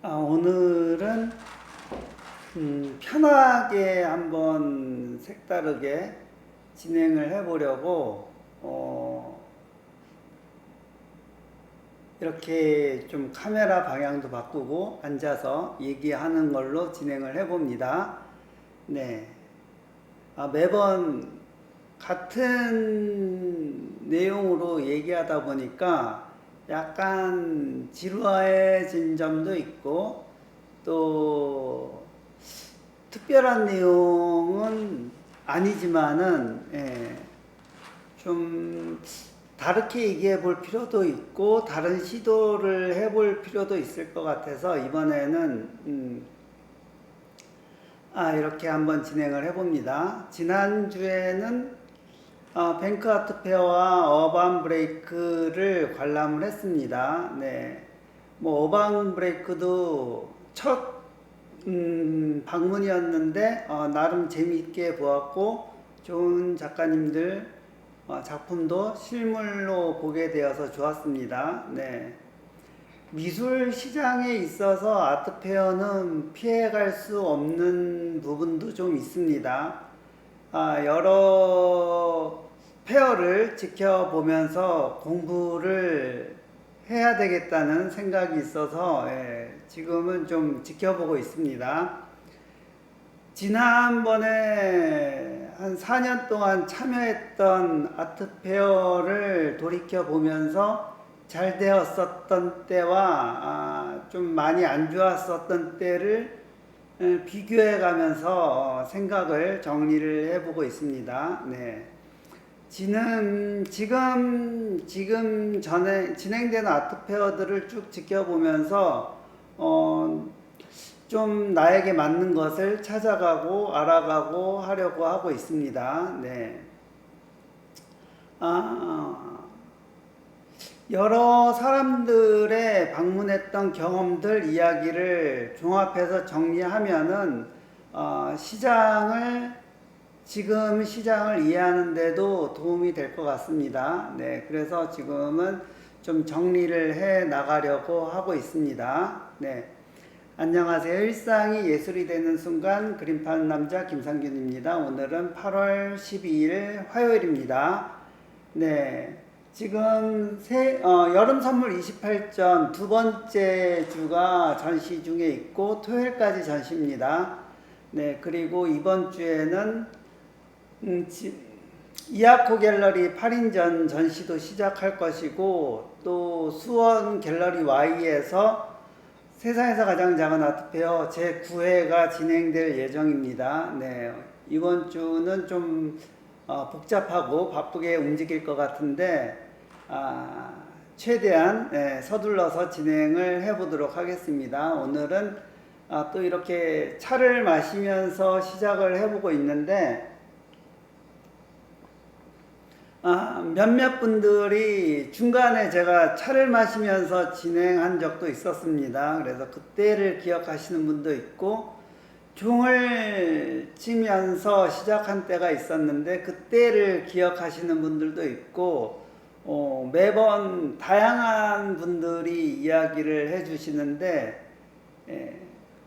오늘은 편하게 한번 색다르게 진행을 해보려고 이렇게 좀 카메라 방향도 바꾸고 앉아서 얘기하는 걸로 진행을 해봅니다. 네. 매번 같은 내용으로 얘기하다 보니까 약간 지루해진 점도 있고 또 특별한 내용은 아니지만은 좀 다르게 얘기해 볼 필요도 있고 다른 시도를 해볼 필요도 있을 것 같아서 이번에는 이렇게 한번 진행을 해봅니다. 지난주에는 뱅크 아트 페어와 어반 브레이크를 관람을 했습니다. 네. 어반 브레이크도 첫 방문이었는데 나름 재미있게 보았고 좋은 작가님들 작품도 실물로 보게 되어서 좋았습니다. 네. 미술 시장에 있어서 아트 페어는 피해갈 수 없는 부분도 좀 있습니다. 여러 페어를 지켜보면서 공부를 해야 되겠다는 생각이 있어서 지금은 좀 지켜보고 있습니다. 지난번에 한 4년 동안 참여했던 아트 페어를 돌이켜보면서 잘 되었었던 때와 좀 많이 안 좋았었던 때를 비교해 가면서 생각을 정리를 해보고 있습니다. 네. 지금 전에 진행되는 아트 페어들을 쭉 지켜보면서 좀 나에게 맞는 것을 찾아가고 알아가고 하려고 하고 있습니다. 네. 여러 사람들의 방문했던 경험들 이야기를 종합해서 정리하면은 지금 시장을 이해하는 데도 도움이 될 것 같습니다. 네, 그래서 지금은 좀 정리를 해 나가려고 하고 있습니다. 네. 안녕하세요. 일상이 예술이 되는 순간 그림 파는 남자 김상균입니다. 오늘은 8월 12일 화요일입니다. 네. 지금 여름 선물 28전 두 번째 주가 전시 중에 있고 토요일까지 전시입니다. 네, 그리고 이번 주에는 이아코 갤러리 8인전 전시도 시작할 것이고 또 수원 갤러리 Y에서 세상에서 가장 작은 아트페어 제9회가 진행될 예정입니다. 네, 이번 주는 좀 복잡하고 바쁘게 움직일 것 같은데 최대한 서둘러서 진행을 해보도록 하겠습니다. 오늘은 또 이렇게 차를 마시면서 시작을 해보고 있는데 몇몇 분들이 중간에 제가 차를 마시면서 진행한 적도 있었습니다. 그래서 그때를 기억하시는 분도 있고 종을 치면서 시작한 때가 있었는데 그때를 기억하시는 분들도 있고 매번 다양한 분들이 이야기를 해주시는데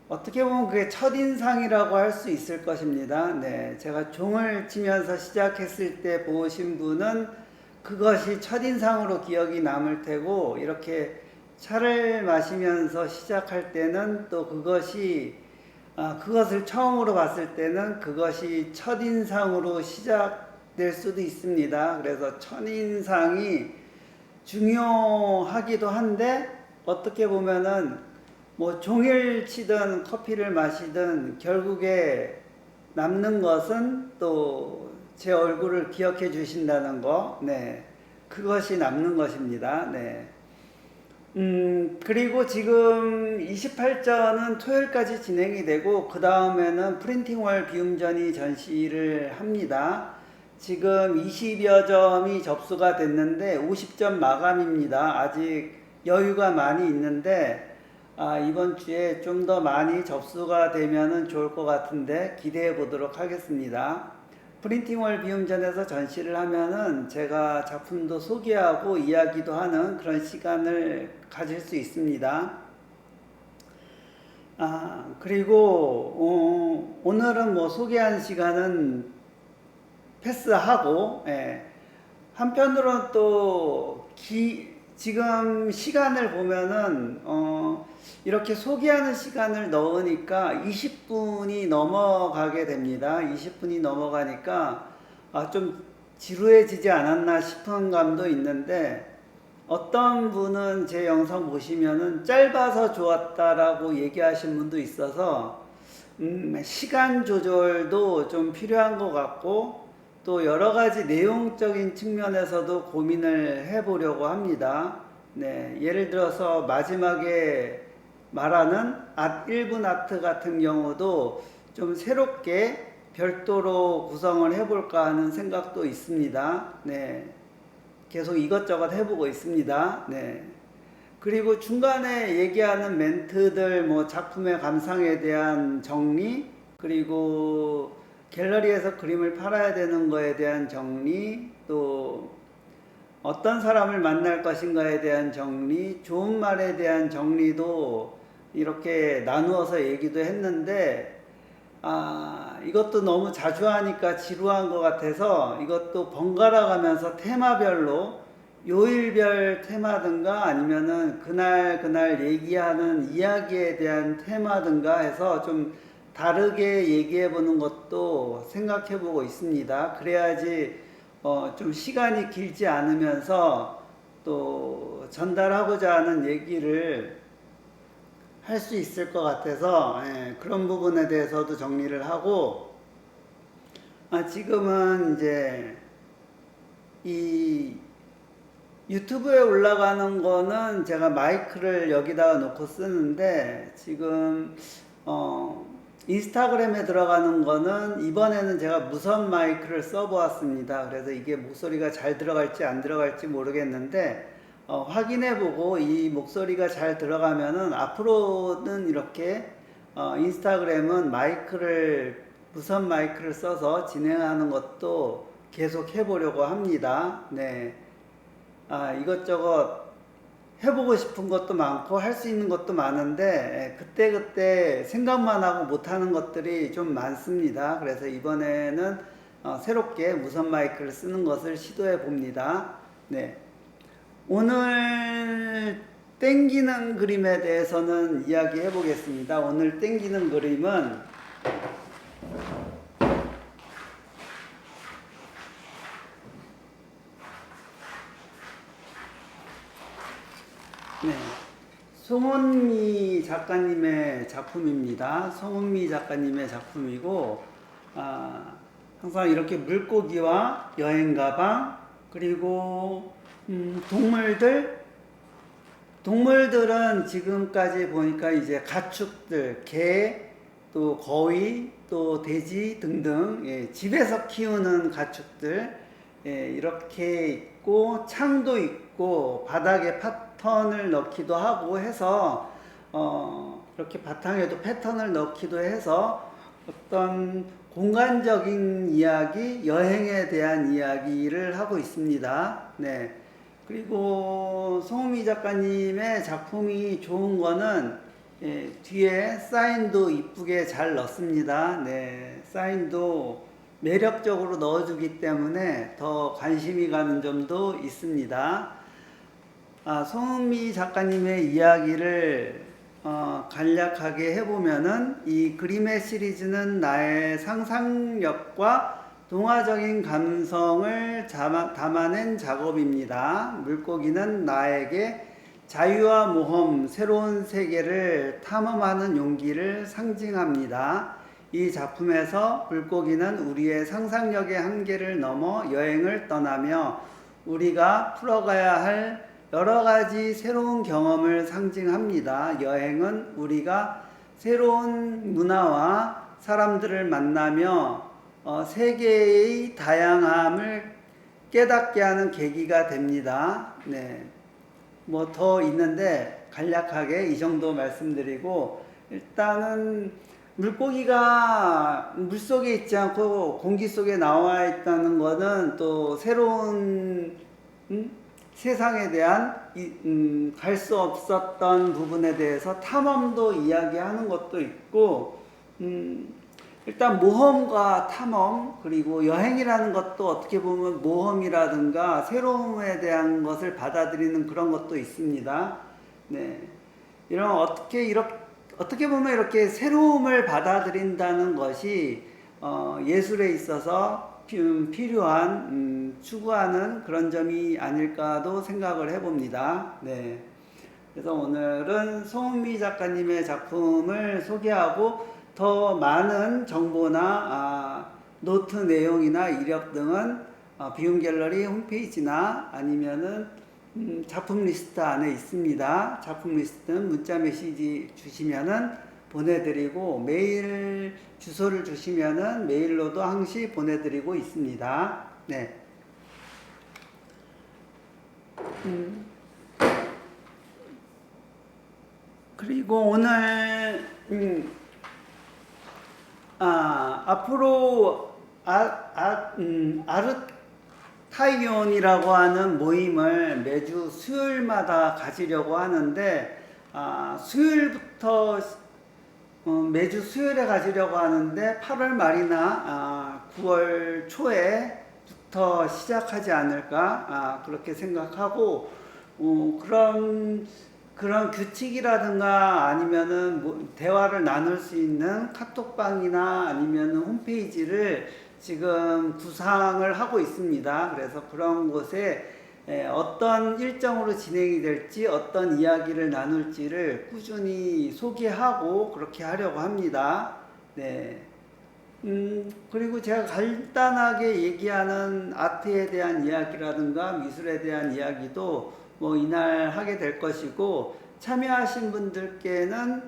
어떻게 보면 그게 첫인상이라고 할 수 있을 것입니다. 네, 제가 종을 치면서 시작했을 때 보신 분은 그것이 첫인상으로 기억이 남을 테고 이렇게 차를 마시면서 시작할 때는 또 그것을 처음으로 봤을 때는 그것이 첫인상으로 시작될 수도 있습니다. 그래서 첫인상이 중요하기도 한데 어떻게 보면은 종이를 치든 커피를 마시든 결국에 남는 것은 또 제 얼굴을 기억해 주신다는 거, 네, 그것이 남는 것입니다. 네. 그리고 지금 28전은 토요일까지 진행이 되고 그 다음에는 프린팅월 비움전이 전시를 합니다. 지금 20여 점이 접수가 됐는데 50점 마감입니다. 아직 여유가 많이 있는데 이번 주에 좀 더 많이 접수가 되면 좋을 것 같은데 기대해 보도록 하겠습니다. 프린팅월 비움전에서 전시를 하면은 제가 작품도 소개하고 이야기도 하는 그런 시간을 가질 수 있습니다. 그리고 오늘은 뭐 소개하는 시간은 패스하고, 한편으로는 또 지금 시간을 보면은 이렇게 소개하는 시간을 넣으니까 20분이 넘어가게 됩니다. 20분이 넘어가니까 좀 지루해지지 않았나 싶은 감도 있는데, 어떤 분은 제 영상 보시면은 짧아서 좋았다라고 얘기하신 분도 있어서 시간 조절도 좀 필요한 것 같고, 또 여러 가지 내용적인 측면에서도 고민을 해보려고 합니다. 네, 예를 들어서 마지막에 말하는 1분 아트 같은 경우도 좀 새롭게 별도로 구성을 해볼까 하는 생각도 있습니다. 네, 계속 이것저것 해보고 있습니다. 네. 그리고 중간에 얘기하는 멘트들, 뭐 작품의 감상에 대한 정리, 그리고 갤러리에서 그림을 팔아야 되는 거에 대한 정리, 또 어떤 사람을 만날 것인가에 대한 정리, 좋은 말에 대한 정리도 이렇게 나누어서 얘기도 했는데, 이것도 너무 자주 하니까 지루한 것 같아서 이것도 번갈아 가면서 테마별로 요일별 테마든가 아니면은 그날 얘기하는 이야기에 대한 테마든가 해서 좀 다르게 얘기해 보는 것도 생각해 보고 있습니다. 그래야지 좀 시간이 길지 않으면서 또 전달하고자 하는 얘기를 할 수 있을 것 같아서, 그런 부분에 대해서도 정리를 하고, 지금은 이제 이 유튜브에 올라가는 거는 제가 마이크를 여기다가 놓고 쓰는데, 지금 인스타그램에 들어가는 거는 이번에는 제가 무선 마이크를 써보았습니다. 그래서 이게 목소리가 잘 들어갈지 안 들어갈지 모르겠는데, 확인해보고 이 목소리가 잘 들어가면은 앞으로는 이렇게 인스타그램은 무선 마이크를 써서 진행하는 것도 계속 해보려고 합니다. 네. 이것저것 해보고 싶은 것도 많고 할 수 있는 것도 많은데, 그때그때 생각만 하고 못하는 것들이 좀 많습니다. 그래서 이번에는 새롭게 무선 마이크를 쓰는 것을 시도해 봅니다. 네. 오늘 땡기는 그림에 대해서는 이야기해 보겠습니다. 오늘 땡기는 그림은 송은미 작가님의 작품입니다. 송은미 작가님의 작품이고, 항상 이렇게 물고기와 여행 가방, 그리고 동물들은 지금까지 보니까 이제 가축들, 개, 또 거위, 또 돼지 등등, 집에서 키우는 가축들, 이렇게 있고, 창도 있고, 바닥에 패턴을 넣기도 하고 해서, 이렇게 바탕에도 패턴을 넣기도 해서 어떤 공간적인 이야기, 여행에 대한 이야기를 하고 있습니다. 네. 그리고 송은미 작가님의 작품이 좋은 거는 뒤에 사인도 이쁘게 잘 넣습니다. 네. 사인도 매력적으로 넣어주기 때문에 더 관심이 가는 점도 있습니다. 송은미 작가님의 이야기를 간략하게 해보면은, 이 그림의 시리즈는 나의 상상력과 동화적인 감성을 담아낸 작업입니다. 물고기는 나에게 자유와 모험, 새로운 세계를 탐험하는 용기를 상징합니다. 이 작품에서 물고기는 우리의 상상력의 한계를 넘어 여행을 떠나며 우리가 풀어가야 할 여러 가지 새로운 경험을 상징합니다. 여행은 우리가 새로운 문화와 사람들을 만나며 세계의 다양함을 깨닫게 하는 계기가 됩니다. 네. 뭐 더 있는데 간략하게 이 정도 말씀드리고, 일단은 물고기가 물속에 있지 않고 공기 속에 나와 있다는 것은 또 새로운 세상에 대한 갈 수 없었던 부분에 대해서 탐험도 이야기하는 것도 있고, 일단 모험과 탐험, 그리고 여행이라는 것도 어떻게 보면 모험이라든가 새로움에 대한 것을 받아들이는 그런 것도 있습니다. 네. 어떻게 보면 이렇게 새로움을 받아들인다는 것이 예술에 있어서 필요한, 추구하는 그런 점이 아닐까도 생각을 해봅니다. 네. 그래서 오늘은 송은미 작가님의 작품을 소개하고 더 많은 정보나 노트 내용이나 이력 등은 비움 갤러리 홈페이지나 아니면은 작품 리스트 안에 있습니다. 작품 리스트는 문자 메시지 주시면은 보내드리고, 메일 주소를 주시면은 메일로도 항시 보내드리고 있습니다. 네. 그리고 오늘 앞으로 아르타이온이라고 하는 모임을 매주 수요일마다 가지려고 하는데, 수요일부터 매주 수요일에 가지려고 하는데 8월 말이나 9월 초에부터 시작하지 않을까 그렇게 생각하고, 그런 규칙이라든가 아니면은 대화를 나눌 수 있는 카톡방이나 아니면은 홈페이지를 지금 구상을 하고 있습니다. 그래서 그런 곳에 어떤 일정으로 진행이 될지, 어떤 이야기를 나눌지를 꾸준히 소개하고 그렇게 하려고 합니다. 네. 그리고 제가 간단하게 얘기하는 아트에 대한 이야기라든가 미술에 대한 이야기도 뭐 이날 하게 될 것이고, 참여하신 분들께는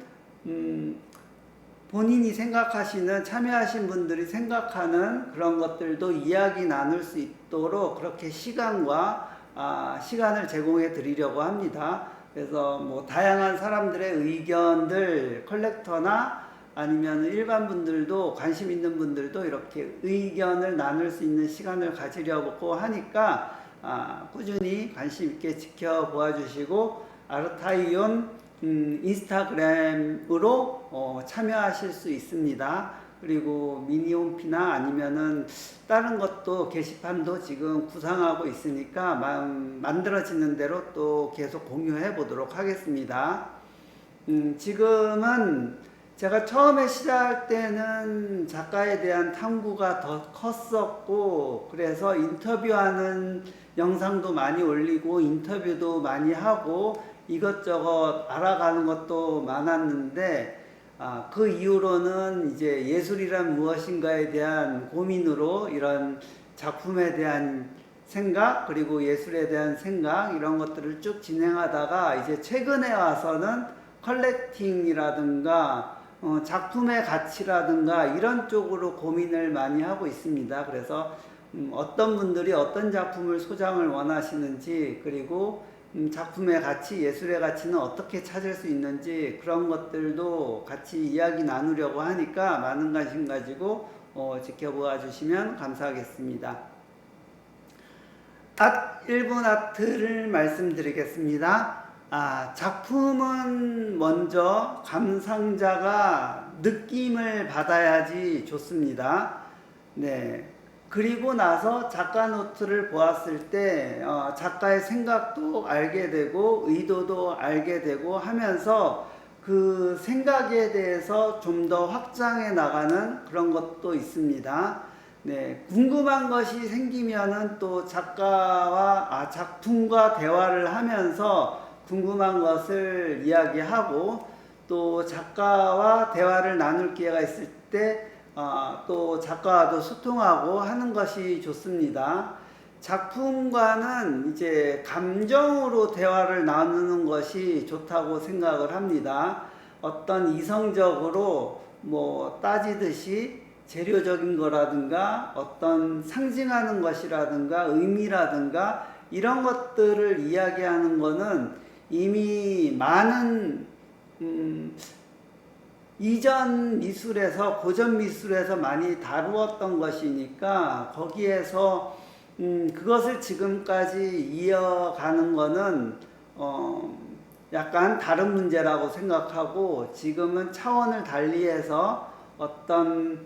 참여하신 분들이 생각하는 그런 것들도 이야기 나눌 수 있도록 그렇게 시간을 제공해 드리려고 합니다. 그래서 뭐 다양한 사람들의 의견들, 컬렉터나 아니면 일반 분들도, 관심 있는 분들도 이렇게 의견을 나눌 수 있는 시간을 가지려고 하니까 꾸준히 관심 있게 지켜보아 주시고, 아르타이온 인스타그램으로 참여하실 수 있습니다. 그리고 미니홈피나 아니면은 다른 것도 게시판도 지금 구상하고 있으니까 만들어지는 대로 또 계속 공유해 보도록 하겠습니다. 지금은 제가 처음에 시작할 때는 작가에 대한 탐구가 더 컸었고, 그래서 인터뷰하는 영상도 많이 올리고 인터뷰도 많이 하고 이것저것 알아가는 것도 많았는데, 그 이후로는 이제 예술이란 무엇인가에 대한 고민으로 이런 작품에 대한 생각, 그리고 예술에 대한 생각, 이런 것들을 쭉 진행하다가 이제 최근에 와서는 컬렉팅이라든가 작품의 가치라든가 이런 쪽으로 고민을 많이 하고 있습니다. 그래서 어떤 분들이 어떤 작품을 소장을 원하시는지, 그리고 작품의 가치, 예술의 가치는 어떻게 찾을 수 있는지, 그런 것들도 같이 이야기 나누려고 하니까 많은 관심 가지고 지켜보아 주시면 감사하겠습니다. 1분 아트를 말씀드리겠습니다. 작품은 먼저 감상자가 느낌을 받아야지 좋습니다. 네. 그리고 나서 작가 노트를 보았을 때 작가의 생각도 알게 되고 의도도 알게 되고 하면서 그 생각에 대해서 좀 더 확장해 나가는 그런 것도 있습니다. 네, 궁금한 것이 생기면은 또 작가와 작품과 대화를 하면서 궁금한 것을 이야기하고, 또 작가와 대화를 나눌 기회가 있을 때 또 작가와도 소통하고 하는 것이 좋습니다. 작품과는 이제 감정으로 대화를 나누는 것이 좋다고 생각을 합니다. 어떤 이성적으로 뭐 따지듯이 재료적인 거라든가 어떤 상징하는 것이라든가 의미라든가 이런 것들을 이야기하는 거는 이미 많은 이전 미술에서 고전 미술에서 많이 다루었던 것이니까 거기에서 그것을 지금까지 이어가는 거는 약간 다른 문제라고 생각하고 지금은 차원을 달리해서 어떤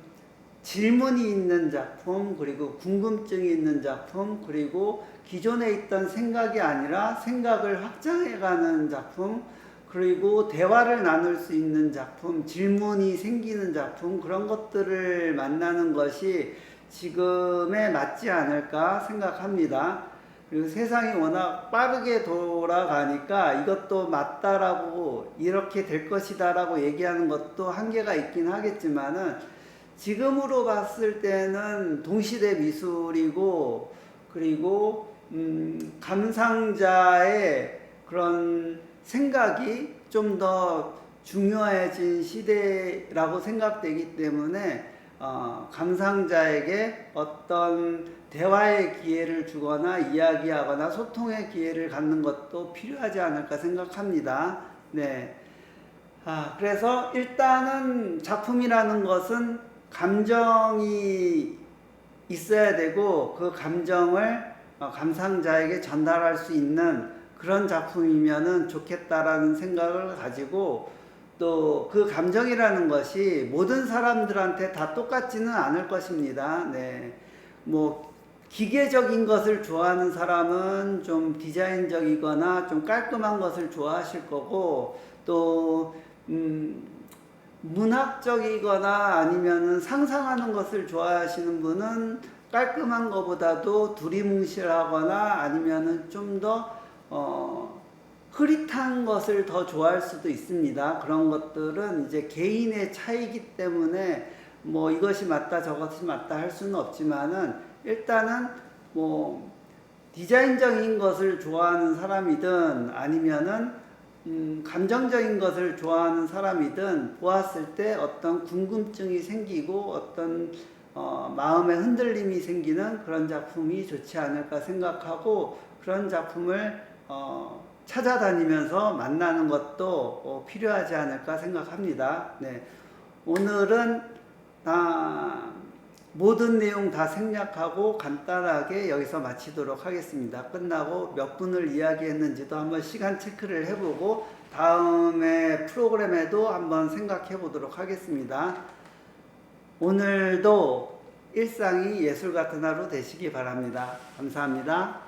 질문이 있는 작품, 그리고 궁금증이 있는 작품, 그리고 기존에 있던 생각이 아니라 생각을 확장해가는 작품, 그리고 대화를 나눌 수 있는 작품, 질문이 생기는 작품, 그런 것들을 만나는 것이 지금에 맞지 않을까 생각합니다. 그리고 세상이 워낙 빠르게 돌아가니까 이것도 맞다라고 이렇게 될 것이다라고 얘기하는 것도 한계가 있긴 하겠지만은 지금으로 봤을 때는 동시대 미술이고 그리고 감상자의 그런 생각이 좀 더 중요해진 시대라고 생각되기 때문에 감상자에게 어떤 대화의 기회를 주거나 이야기하거나 소통의 기회를 갖는 것도 필요하지 않을까 생각합니다. 네. 그래서 일단은 작품이라는 것은 감정이 있어야 되고 그 감정을 감상자에게 전달할 수 있는 그런 작품이면은 좋겠다라는 생각을 가지고 또 그 감정이라는 것이 모든 사람들한테 다 똑같지는 않을 것입니다. 네. 뭐 기계적인 것을 좋아하는 사람은 좀 디자인적이거나 좀 깔끔한 것을 좋아하실 거고 또 문학적이거나 아니면은 상상하는 것을 좋아하시는 분은 깔끔한 것보다도 두리뭉실하거나 아니면은 좀 더 흐릿한 것을 더 좋아할 수도 있습니다. 그런 것들은 이제 개인의 차이기 때문에 뭐 이것이 맞다 저것이 맞다 할 수는 없지만은 일단은 뭐 디자인적인 것을 좋아하는 사람이든 아니면은 감정적인 것을 좋아하는 사람이든 보았을 때 어떤 궁금증이 생기고 어떤 마음의 흔들림이 생기는 그런 작품이 좋지 않을까 생각하고 그런 작품을 찾아다니면서 만나는 것도 필요하지 않을까 생각합니다. 네. 오늘은 모든 내용 다 생략하고 간단하게 여기서 마치도록 하겠습니다. 끝나고 몇 분을 이야기했는지도 한번 시간 체크를 해보고 다음에 프로그램에도 한번 생각해 보도록 하겠습니다. 오늘도 일상이 예술 같은 하루 되시기 바랍니다. 감사합니다.